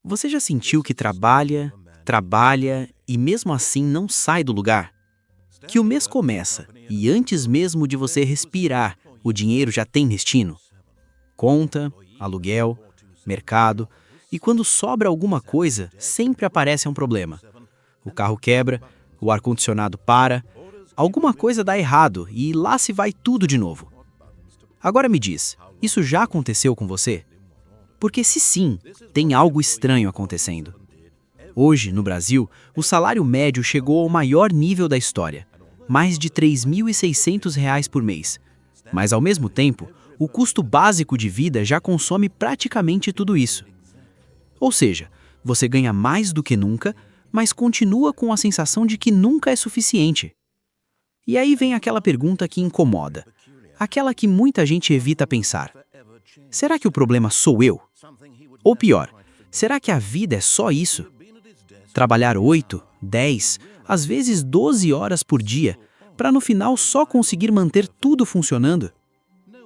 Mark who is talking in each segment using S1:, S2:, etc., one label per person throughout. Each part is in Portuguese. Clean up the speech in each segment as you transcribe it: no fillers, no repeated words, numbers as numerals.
S1: Você já sentiu que trabalha, trabalha e mesmo assim não sai do lugar? Que o mês começa e antes mesmo de você respirar, o dinheiro já tem destino? Conta, aluguel, mercado, e quando sobra alguma coisa, sempre aparece um problema. O carro quebra, o ar-condicionado para, alguma coisa dá errado e lá se vai tudo de novo. Agora me diz, isso já aconteceu com você? Porque se sim, tem algo estranho acontecendo. Hoje, no Brasil, o salário médio chegou ao maior nível da história, mais de R$ 3.600 por mês. Mas, ao mesmo tempo, o custo básico de vida já consome praticamente tudo isso. Ou seja, você ganha mais do que nunca, mas continua com a sensação de que nunca é suficiente. E aí vem aquela pergunta que incomoda, aquela que muita gente evita pensar. Será que o problema sou eu? Ou pior, será que a vida é só isso? Trabalhar 8, 10, às vezes 12 horas por dia, para no final só conseguir manter tudo funcionando?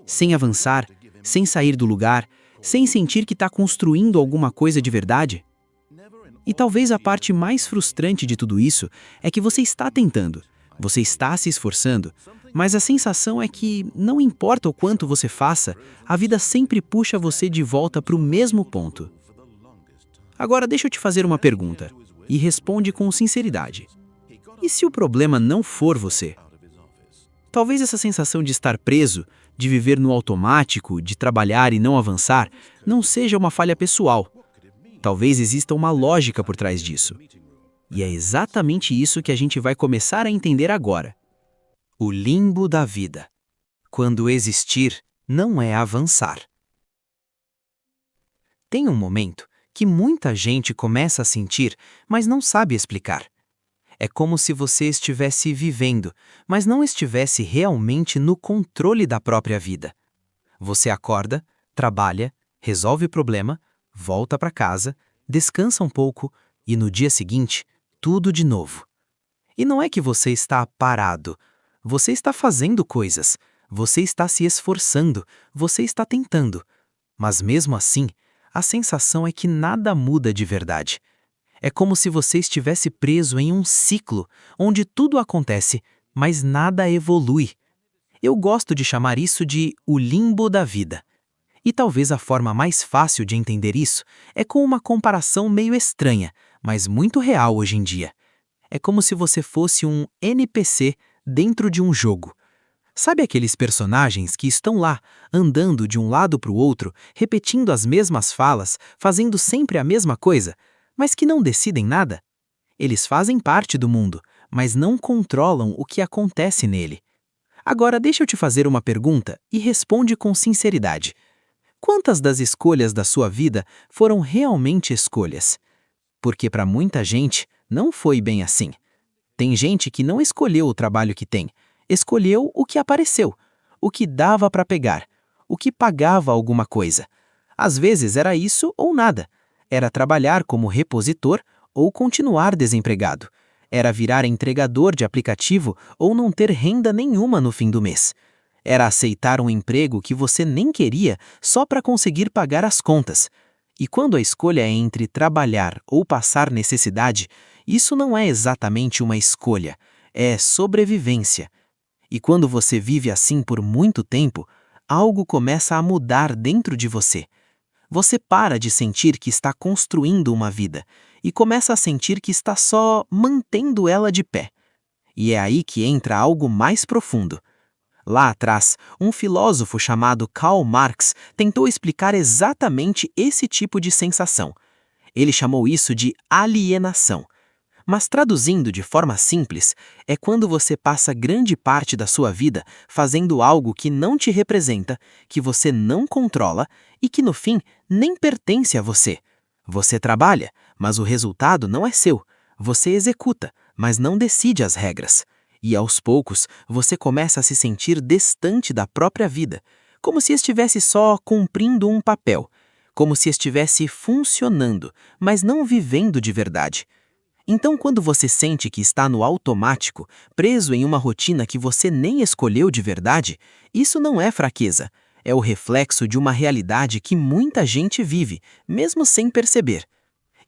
S1: Sem avançar, sem sair do lugar, sem sentir que está construindo alguma coisa de verdade? E talvez a parte mais frustrante de tudo isso é que você está tentando, você está se esforçando, mas a sensação é que, não importa o quanto você faça, a vida sempre puxa você de volta para o mesmo ponto. Agora deixa eu te fazer uma pergunta, e responde com sinceridade. E se o problema não for você? Talvez essa sensação de estar preso, de viver no automático, de trabalhar e não avançar, não seja uma falha pessoal. Talvez exista uma lógica por trás disso. E é exatamente isso que a gente vai começar a entender agora. O limbo da vida. Quando existir não é avançar. Tem um momento que muita gente começa a sentir, mas não sabe explicar. É como se você estivesse vivendo, mas não estivesse realmente no controle da própria vida. Você acorda, trabalha, resolve o problema, volta para casa, descansa um pouco e no dia seguinte, tudo de novo. E não é que você está parado. Você está fazendo coisas, você está se esforçando, você está tentando. Mas mesmo assim, a sensação é que nada muda de verdade. É como se você estivesse preso em um ciclo, onde tudo acontece, mas nada evolui. Eu gosto de chamar isso de o limbo da vida. E talvez a forma mais fácil de entender isso é com uma comparação meio estranha, mas muito real hoje em dia. É como se você fosse um NPC dentro de um jogo. Sabe aqueles personagens que estão lá, andando de um lado para o outro, repetindo as mesmas falas, fazendo sempre a mesma coisa, mas que não decidem nada? Eles fazem parte do mundo, mas não controlam o que acontece nele. Agora deixa eu te fazer uma pergunta e responde com sinceridade. Quantas das escolhas da sua vida foram realmente escolhas? Porque para muita gente não foi bem assim. Tem gente que não escolheu o trabalho que tem, escolheu o que apareceu, o que dava para pegar, o que pagava alguma coisa. Às vezes era isso ou nada. Era trabalhar como repositor ou continuar desempregado. Era virar entregador de aplicativo ou não ter renda nenhuma no fim do mês. Era aceitar um emprego que você nem queria só para conseguir pagar as contas. E quando a escolha é entre trabalhar ou passar necessidade, isso não é exatamente uma escolha, é sobrevivência. E quando você vive assim por muito tempo, algo começa a mudar dentro de você. Você para de sentir que está construindo uma vida e começa a sentir que está só mantendo ela de pé. E é aí que entra algo mais profundo. Lá atrás, um filósofo chamado Karl Marx tentou explicar exatamente esse tipo de sensação. Ele chamou isso de alienação. Mas traduzindo de forma simples, é quando você passa grande parte da sua vida fazendo algo que não te representa, que você não controla e que no fim nem pertence a você. Você trabalha, mas o resultado não é seu. Você executa, mas não decide as regras. E aos poucos, você começa a se sentir distante da própria vida, como se estivesse só cumprindo um papel, como se estivesse funcionando, mas não vivendo de verdade. Então, quando você sente que está no automático, preso em uma rotina que você nem escolheu de verdade, isso não é fraqueza. É o reflexo de uma realidade que muita gente vive, mesmo sem perceber.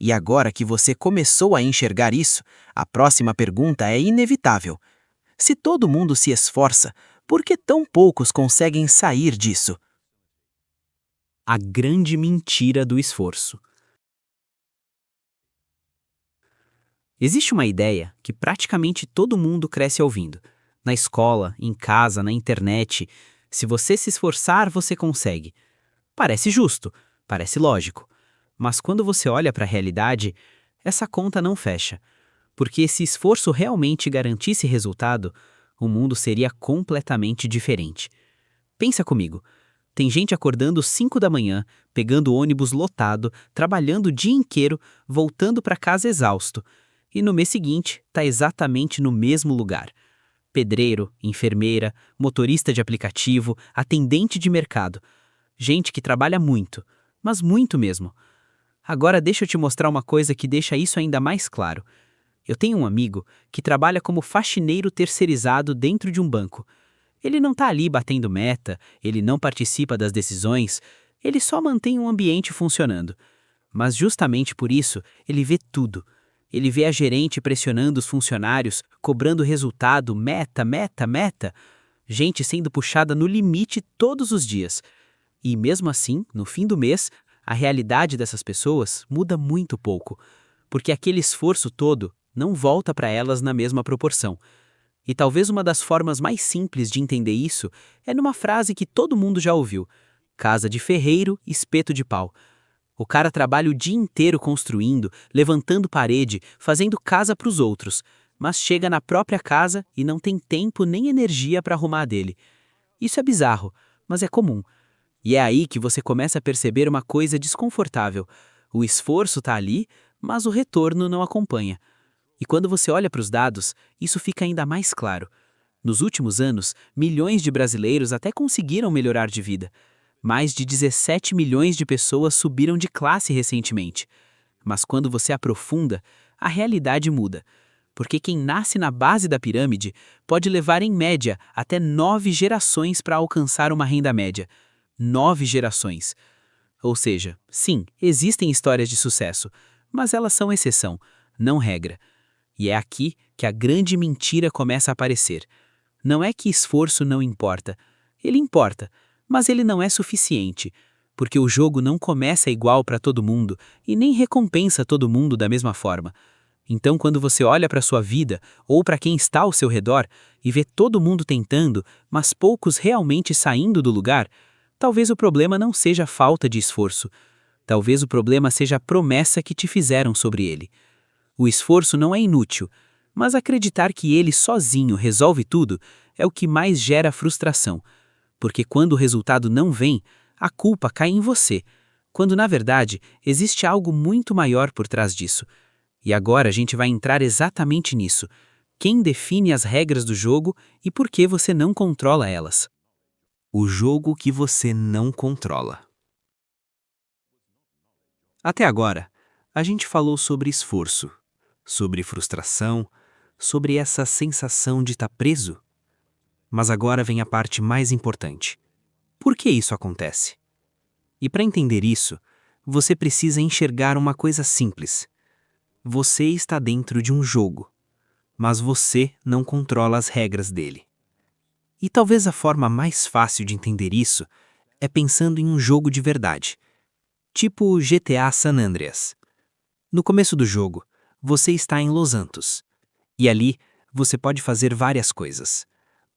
S2: E agora que você começou a enxergar isso, a próxima pergunta é inevitável. Se todo mundo se esforça, por que tão poucos conseguem sair disso? A grande mentira do esforço. Existe uma ideia que praticamente todo mundo cresce ouvindo. Na escola, em casa, na internet. Se você se esforçar, você consegue. Parece justo, parece lógico. Mas quando você olha para a realidade, essa conta não fecha. Porque se esforço realmente garantisse resultado, o mundo seria completamente diferente. Pensa comigo. Tem gente acordando 5 da manhã, pegando o ônibus lotado, trabalhando o dia inteiro, voltando para casa exausto. E no mês seguinte, está exatamente no mesmo lugar. Pedreiro, enfermeira, motorista de aplicativo, atendente de mercado. Gente que trabalha muito, mas muito mesmo. Agora deixa eu te mostrar uma coisa que deixa isso ainda mais claro. Eu tenho um amigo que trabalha como faxineiro terceirizado dentro de um banco. Ele não está ali batendo meta, ele não participa das decisões, ele só mantém um ambiente funcionando. Mas justamente por isso, ele vê tudo. Ele vê a gerente pressionando os funcionários, cobrando resultado, meta, meta, meta. Gente sendo puxada no limite todos os dias. E mesmo assim, no fim do mês, a realidade dessas pessoas muda muito pouco, porque aquele esforço todo não volta para elas na mesma proporção. E talvez uma das formas mais simples de entender isso é numa frase que todo mundo já ouviu: casa de ferreiro, espeto de pau. O cara trabalha o dia inteiro construindo, levantando parede, fazendo casa para os outros, mas chega na própria casa e não tem tempo nem energia para arrumar a dele. Isso é bizarro, mas é comum. E é aí que você começa a perceber uma coisa desconfortável. O esforço está ali, mas o retorno não acompanha. E quando você olha para os dados, isso fica ainda mais claro. Nos últimos anos, milhões de brasileiros até conseguiram melhorar de vida. Mais de 17 milhões de pessoas subiram de classe recentemente. Mas quando você aprofunda, a realidade muda. Porque quem nasce na base da pirâmide pode levar, em média, até 9 gerações para alcançar uma renda média. 9 gerações. Ou seja, sim, existem histórias de sucesso, mas elas são exceção, não regra. E é aqui que a grande mentira começa a aparecer. Não é que esforço não importa. Ele importa, mas ele não é suficiente, porque o jogo não começa igual para todo mundo e nem recompensa todo mundo da mesma forma. Então, quando você olha para sua vida ou para quem está ao seu redor e vê todo mundo tentando, mas poucos realmente saindo do lugar, talvez o problema não seja a falta de esforço. Talvez o problema seja a promessa que te fizeram sobre ele. O esforço não é inútil, mas acreditar que ele sozinho resolve tudo é o que mais gera frustração. Porque quando o resultado não vem, a culpa cai em você, quando na verdade existe algo muito maior por trás disso. E agora a gente vai entrar exatamente nisso. Quem define as regras do jogo e por que você não controla elas? O jogo que você não controla. Até agora, a gente falou sobre esforço, sobre frustração, sobre essa sensação de estar preso. Mas agora vem a parte mais importante. Por que isso acontece? E para entender isso, você precisa enxergar uma coisa simples. Você está dentro de um jogo, mas você não controla as regras dele. E talvez a forma mais fácil de entender isso é pensando em um jogo de verdade, tipo o GTA San Andreas. No começo do jogo, você está em Los Santos, e ali você pode fazer várias coisas.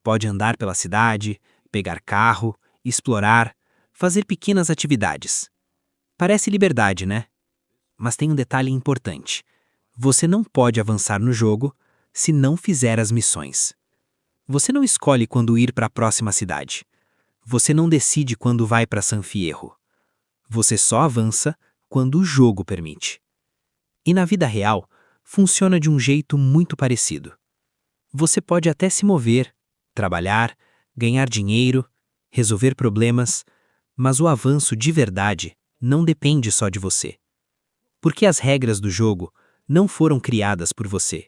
S2: Pode andar pela cidade, pegar carro, explorar, fazer pequenas atividades. Parece liberdade, né? Mas tem um detalhe importante. Você não pode avançar no jogo se não fizer as missões. Você não escolhe quando ir para a próxima cidade. Você não decide quando vai para San Fierro. Você só avança quando o jogo permite. E na vida real, funciona de um jeito muito parecido. Você pode até se mover, trabalhar, ganhar dinheiro, resolver problemas, mas o avanço de verdade não depende só de você. Porque as regras do jogo não foram criadas por você.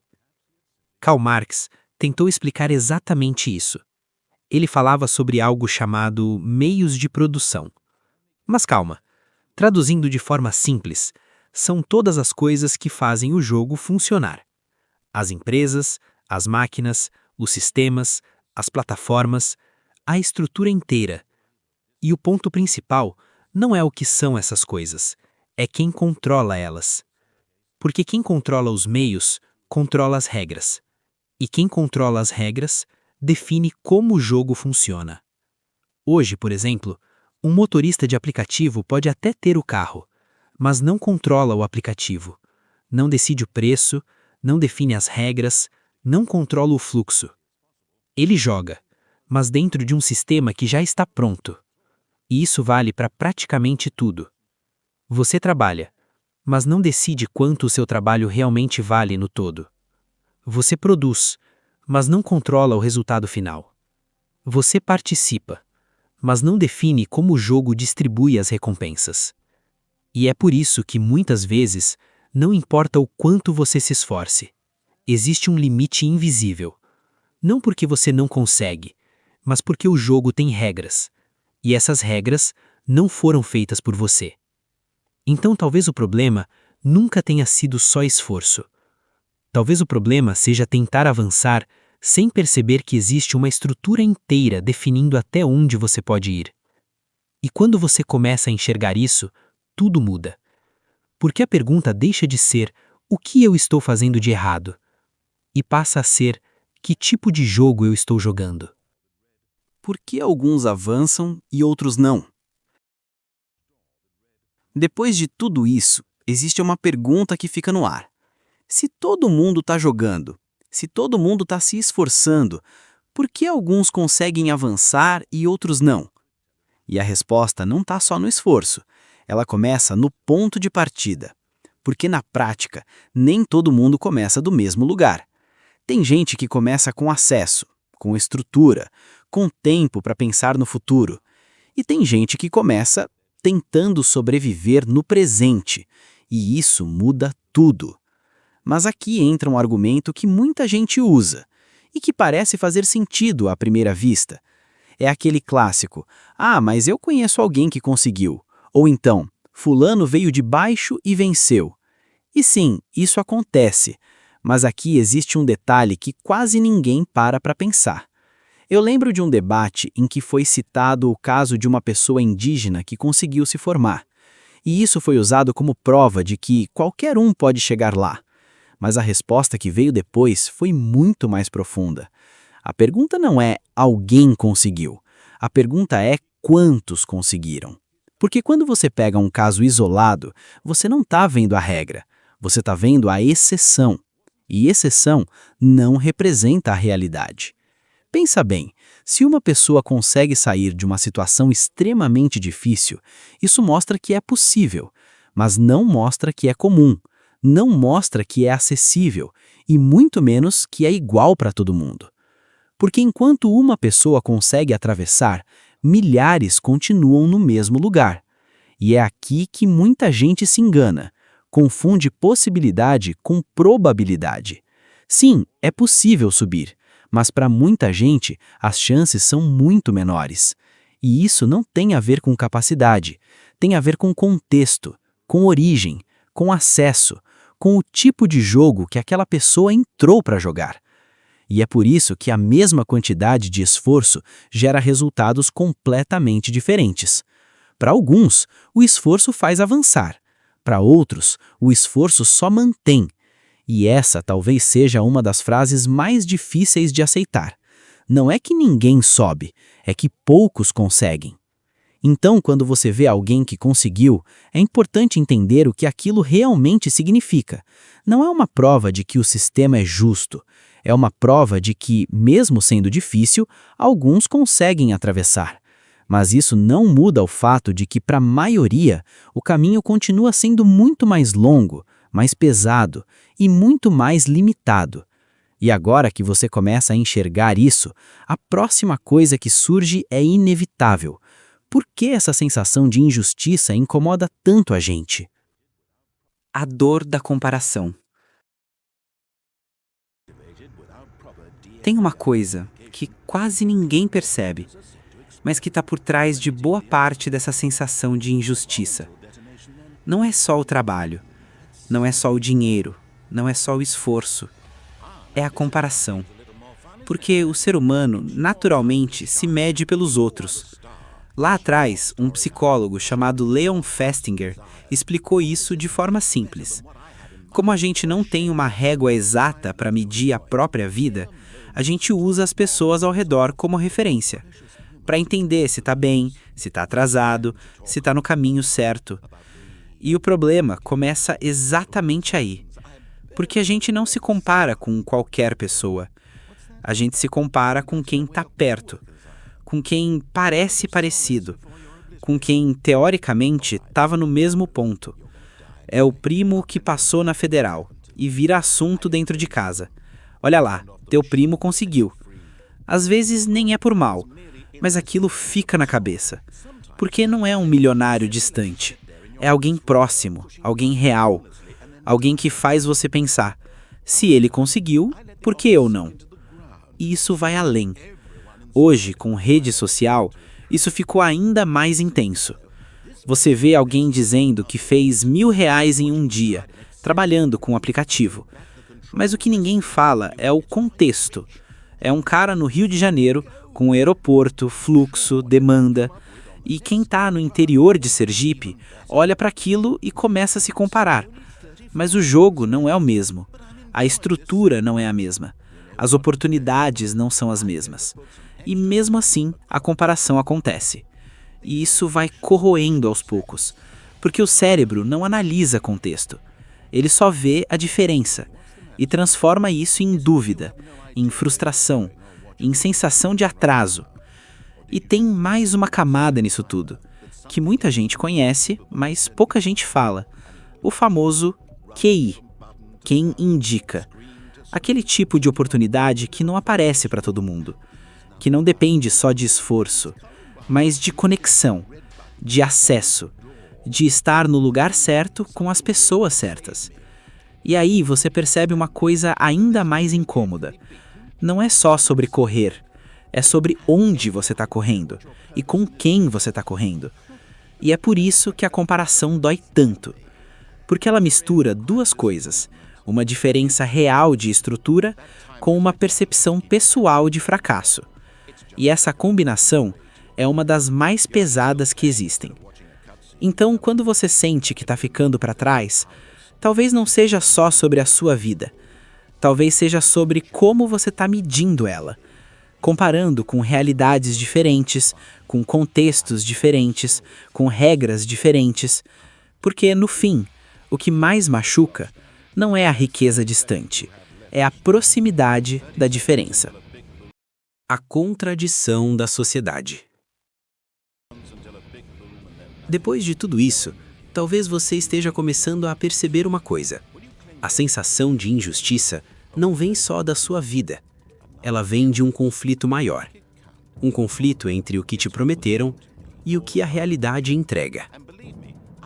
S2: Karl Marx tentou explicar exatamente isso. Ele falava sobre algo chamado meios de produção. Mas calma, traduzindo de forma simples, são todas as coisas que fazem o jogo funcionar. As empresas, as máquinas, os sistemas, as plataformas, a estrutura inteira. E o ponto principal não é o que são essas coisas, é quem controla elas. Porque quem controla os meios, controla as regras. E quem controla as regras, define como o jogo funciona. Hoje, por exemplo, um motorista de aplicativo pode até ter o carro, mas não controla o aplicativo, não decide o preço, não define as regras, não controla o fluxo. Ele joga, mas dentro de um sistema que já está pronto. E isso vale para praticamente tudo. Você trabalha, mas não decide quanto o seu trabalho realmente vale no todo. Você produz, mas não controla o resultado final. Você participa, mas não define como o jogo distribui as recompensas. E é por isso que muitas vezes não importa o quanto você se esforce, existe um limite invisível. Não porque você não consegue, mas porque o jogo tem regras. E essas regras não foram feitas por você. Então talvez o problema nunca tenha sido só esforço. Talvez o problema seja tentar avançar sem perceber que existe uma estrutura inteira definindo até onde você pode ir. E quando você começa a enxergar isso, tudo muda. Porque a pergunta deixa de ser o que eu estou fazendo de errado e passa a ser que tipo de jogo eu estou jogando.
S1: Por que alguns avançam e outros não? Depois de tudo isso, existe uma pergunta que fica no ar. Se todo mundo está jogando, se todo mundo está se esforçando, por que alguns conseguem avançar e outros não? E a resposta não está só no esforço, ela começa no ponto de partida. Porque na prática, nem todo mundo começa do mesmo lugar. Tem gente que começa com acesso, com estrutura, com tempo para pensar no futuro. E tem gente que começa tentando sobreviver no presente. E isso muda tudo. Mas aqui entra um argumento que muita gente usa e que parece fazer sentido à primeira vista. É aquele clássico: ah, mas eu conheço alguém que conseguiu. Ou então, fulano veio de baixo e venceu. E sim, isso acontece. Mas aqui existe um detalhe que quase ninguém para pensar. Eu lembro de um debate em que foi citado o caso de uma pessoa indígena que conseguiu se formar. E isso foi usado como prova de que qualquer um pode chegar lá. Mas a resposta que veio depois foi muito mais profunda. A pergunta não é alguém conseguiu. A pergunta é quantos conseguiram. Porque quando você pega um caso isolado, você não está vendo a regra. Você está vendo a exceção. E exceção não representa a realidade. Pensa bem, se uma pessoa consegue sair de uma situação extremamente difícil, isso mostra que é possível, mas não mostra que é comum, não mostra que é acessível e muito menos que é igual para todo mundo. Porque enquanto uma pessoa consegue atravessar, milhares continuam no mesmo lugar. E é aqui que muita gente se engana, confunde possibilidade com probabilidade. Sim, é possível subir, mas para muita gente as chances são muito menores. E isso não tem a ver com capacidade, tem a ver com contexto, com origem, com acesso, com o tipo de jogo que aquela pessoa entrou para jogar. E é por isso que a mesma quantidade de esforço gera resultados completamente diferentes. Para alguns, o esforço faz avançar. Para outros, o esforço só mantém. E essa talvez seja uma das frases mais difíceis de aceitar. Não é que ninguém sobe, é que poucos conseguem. Então, quando você vê alguém que conseguiu, é importante entender o que aquilo realmente significa. Não é uma prova de que o sistema é justo, é uma prova de que, mesmo sendo difícil, alguns conseguem atravessar. Mas isso não muda o fato de que, para a maioria, o caminho continua sendo muito mais longo, mais pesado e muito mais limitado. E agora que você começa a enxergar isso, a próxima coisa que surge é inevitável. Por que essa sensação de injustiça incomoda tanto a gente?
S2: A dor da comparação. Tem uma coisa que quase ninguém percebe, mas que está por trás de boa parte dessa sensação de injustiça. Não é só o trabalho, Não é só o dinheiro, não é só o esforço. É a comparação. Porque o ser humano, naturalmente, se mede pelos outros. Lá atrás, um psicólogo chamado Leon Festinger explicou isso de forma simples. Como a gente não tem uma régua exata para medir a própria vida, a gente usa as pessoas ao redor como referência, para entender se está bem, se está atrasado, se está no caminho certo. E o problema começa exatamente aí, porque a gente não se compara com qualquer pessoa. A gente se compara com quem está perto, com quem parece parecido, com quem, teoricamente, estava no mesmo ponto. É o primo que passou na federal e vira assunto dentro de casa. Olha lá, teu primo conseguiu. Às vezes nem é por mal, mas aquilo fica na cabeça. Porque não é um milionário distante. É alguém próximo, alguém real. Alguém que faz você pensar, se ele conseguiu, por que eu não? E isso vai além. Hoje, com rede social, isso ficou ainda mais intenso. Você vê alguém dizendo que fez R$ 1.000 em um dia, trabalhando com o aplicativo. Mas o que ninguém fala é o contexto. É um cara no Rio de Janeiro, com aeroporto, fluxo, demanda. E quem está no interior de Sergipe olha para aquilo e começa a se comparar. Mas o jogo não é o mesmo. A estrutura não é a mesma. As oportunidades não são as mesmas. E mesmo assim, a comparação acontece. E isso vai corroendo aos poucos, porque o cérebro não analisa contexto. Ele só vê a diferença e transforma isso em dúvida, em frustração, em sensação de atraso. E tem mais uma camada nisso tudo, que muita gente conhece, mas pouca gente fala. O famoso QI, quem indica. Aquele tipo de oportunidade que não aparece para todo mundo, que não depende só de esforço, mas de conexão, de acesso, de estar no lugar certo com as pessoas certas. E aí você percebe uma coisa ainda mais incômoda. Não é só sobre correr, é sobre onde você está correndo e com quem você está correndo. E é por isso que a comparação dói tanto, porque ela mistura duas coisas, uma diferença real de estrutura com uma percepção pessoal de fracasso. E essa combinação é uma das mais pesadas que existem. Então, quando você sente que está ficando para trás, talvez não seja só sobre a sua vida. Talvez seja sobre como você está medindo ela, comparando com realidades diferentes, com contextos diferentes, com regras diferentes. Porque, no fim, o que mais machuca não é a riqueza distante, é a proximidade da diferença.
S1: A contradição da sociedade. Depois de tudo isso, talvez você esteja começando a perceber uma coisa. A sensação de injustiça não vem só da sua vida. Ela vem de um conflito maior. Um conflito entre o que te prometeram e o que a realidade entrega.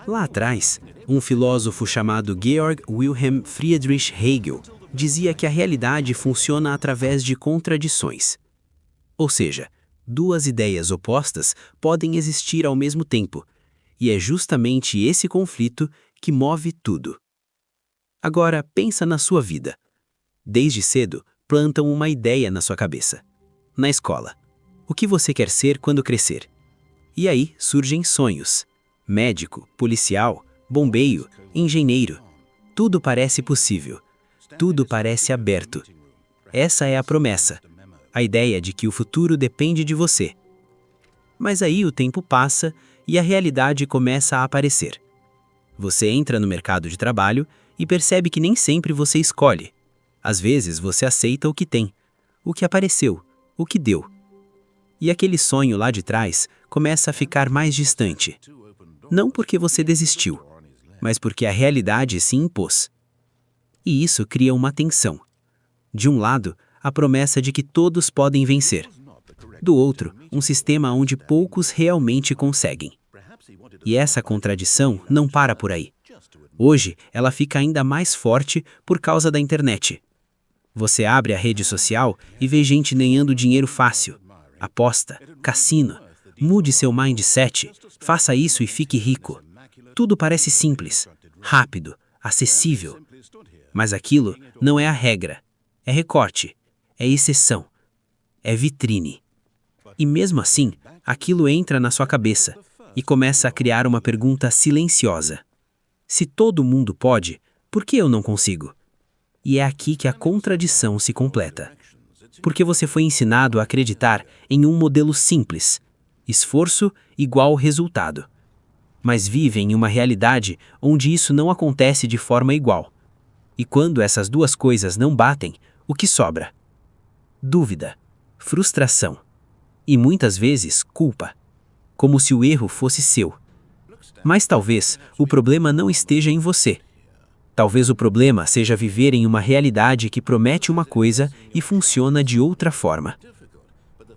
S1: Lá atrás, um filósofo chamado Georg Wilhelm Friedrich Hegel dizia que a realidade funciona através de contradições. Ou seja, duas ideias opostas podem existir ao mesmo tempo, e é justamente esse conflito que move tudo. Agora, pensa na sua vida. Desde cedo, plantam uma ideia na sua cabeça. Na escola, o que você quer ser quando crescer? E aí surgem sonhos. Médico, policial, bombeiro, engenheiro. Tudo parece possível. Tudo parece aberto. Essa é a promessa. A ideia de que o futuro depende de você. Mas aí o tempo passa e a realidade começa a aparecer. Você entra no mercado de trabalho e percebe que nem sempre você escolhe. Às vezes você aceita o que tem, o que apareceu, o que deu. E aquele sonho lá de trás começa a ficar mais distante. Não porque você desistiu, mas porque a realidade se impôs. E isso cria uma tensão. De um lado, a promessa de que todos podem vencer. Do outro, um sistema onde poucos realmente conseguem. E essa contradição não para por aí. Hoje, ela fica ainda mais forte por causa da internet. Você abre a rede social e vê gente ganhando dinheiro fácil. Aposta, cassino, mude seu mindset, faça isso e fique rico. Tudo parece simples, rápido,
S2: acessível. Mas aquilo não é a regra, é recorte, é exceção, é vitrine. E mesmo assim, aquilo entra na sua cabeça e começa a criar uma pergunta silenciosa. Se todo mundo pode, por que eu não consigo? E é aqui que a contradição se completa. Porque você foi ensinado a acreditar em um modelo simples: esforço igual resultado. Mas vive em uma realidade onde isso não acontece de forma igual. E quando essas duas coisas não batem, o que sobra? Dúvida, frustração e muitas vezes culpa, como se o erro fosse seu. Mas talvez o problema não esteja em você. Talvez o problema seja viver em uma realidade que promete uma coisa e funciona de outra forma.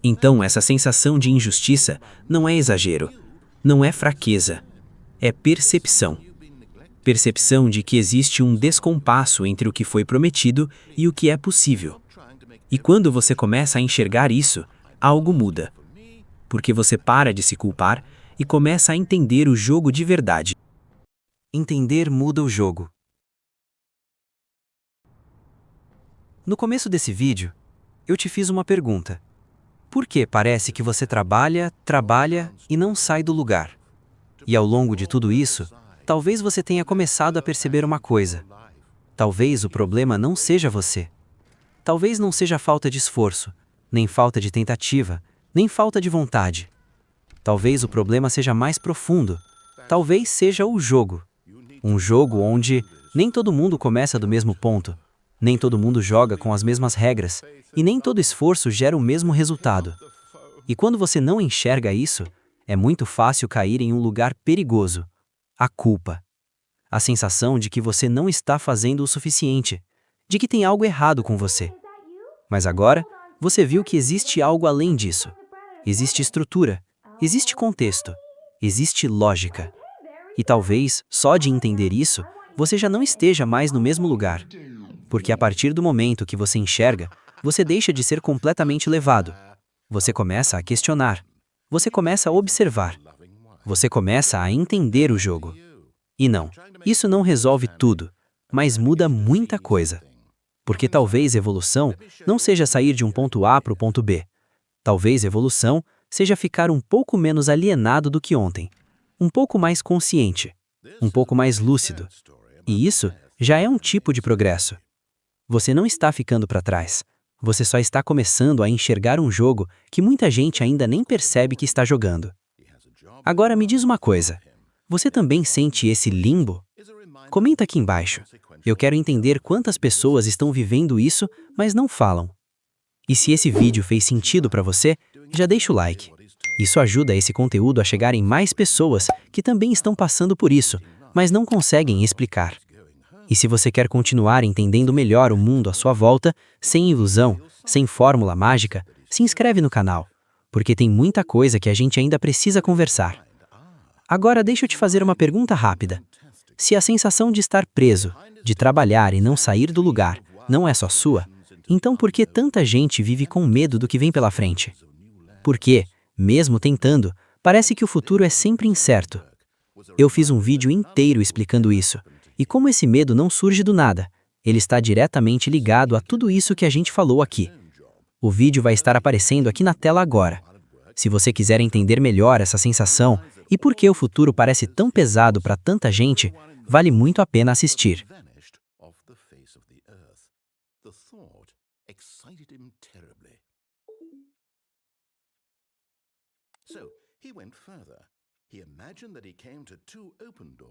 S2: Então, essa sensação de injustiça não é exagero, não é fraqueza, é percepção. Percepção de que existe um descompasso entre o que foi prometido e o que é possível. E quando você começa a enxergar isso, algo muda. Porque você para de se culpar e começa a entender o jogo de verdade.
S1: Entender muda o jogo. No começo desse vídeo, eu te fiz uma pergunta. Por que parece que você trabalha, trabalha e não sai do lugar? E ao longo de tudo isso, talvez você tenha começado a perceber uma coisa. Talvez o problema não seja você. Talvez não seja falta de esforço, nem falta de tentativa, nem falta de vontade. Talvez o problema seja mais profundo. Talvez seja o jogo. Um jogo onde nem todo mundo começa do mesmo ponto, nem todo mundo joga com as mesmas regras, e nem todo esforço gera o mesmo resultado. E quando você não enxerga isso, é muito fácil cair em um lugar perigoso: a culpa. A sensação de que você não está fazendo o suficiente, de que tem algo errado com você. Mas agora, você viu que existe algo além disso. Existe estrutura, existe contexto, existe lógica. E talvez, só de entender isso, você já não esteja mais no mesmo lugar. Porque a partir do momento que você enxerga, você deixa de ser completamente levado. Você começa a questionar. Você começa a observar. Você começa a entender o jogo. E não, isso não resolve tudo, mas muda muita coisa. Porque talvez evolução não seja sair de um ponto A para o ponto B. Talvez evolução seja ficar um pouco menos alienado do que ontem, um pouco mais consciente, um pouco mais lúcido. E isso já é um tipo de progresso. Você não está ficando para trás. Você só está começando a enxergar um jogo que muita gente ainda nem percebe que está jogando. Agora me diz uma coisa. Você também sente esse limbo? Comenta aqui embaixo. Eu quero entender quantas pessoas estão vivendo isso, mas não falam. E se esse vídeo fez sentido para você, já deixa o like. Isso ajuda esse conteúdo a chegar em mais pessoas que também estão passando por isso, mas não conseguem explicar. E se você quer continuar entendendo melhor o mundo à sua volta, sem ilusão, sem fórmula mágica, se inscreve no canal, porque tem muita coisa que a gente ainda precisa conversar. Agora deixa eu te fazer uma pergunta rápida. Se a sensação de estar preso, de trabalhar e não sair do lugar, não é só sua, então por que tanta gente vive com medo do que vem pela frente? Porque, mesmo tentando, parece que o futuro é sempre incerto. Eu fiz um vídeo inteiro explicando isso, e como esse medo não surge do nada, ele está diretamente ligado a tudo isso que a gente falou aqui. O vídeo vai estar aparecendo aqui na tela agora. Se você quiser entender melhor essa sensação e por que o futuro parece tão pesado para tanta gente, vale muito a pena assistir.
S3: So he went further. He imagined that he came to two open doors.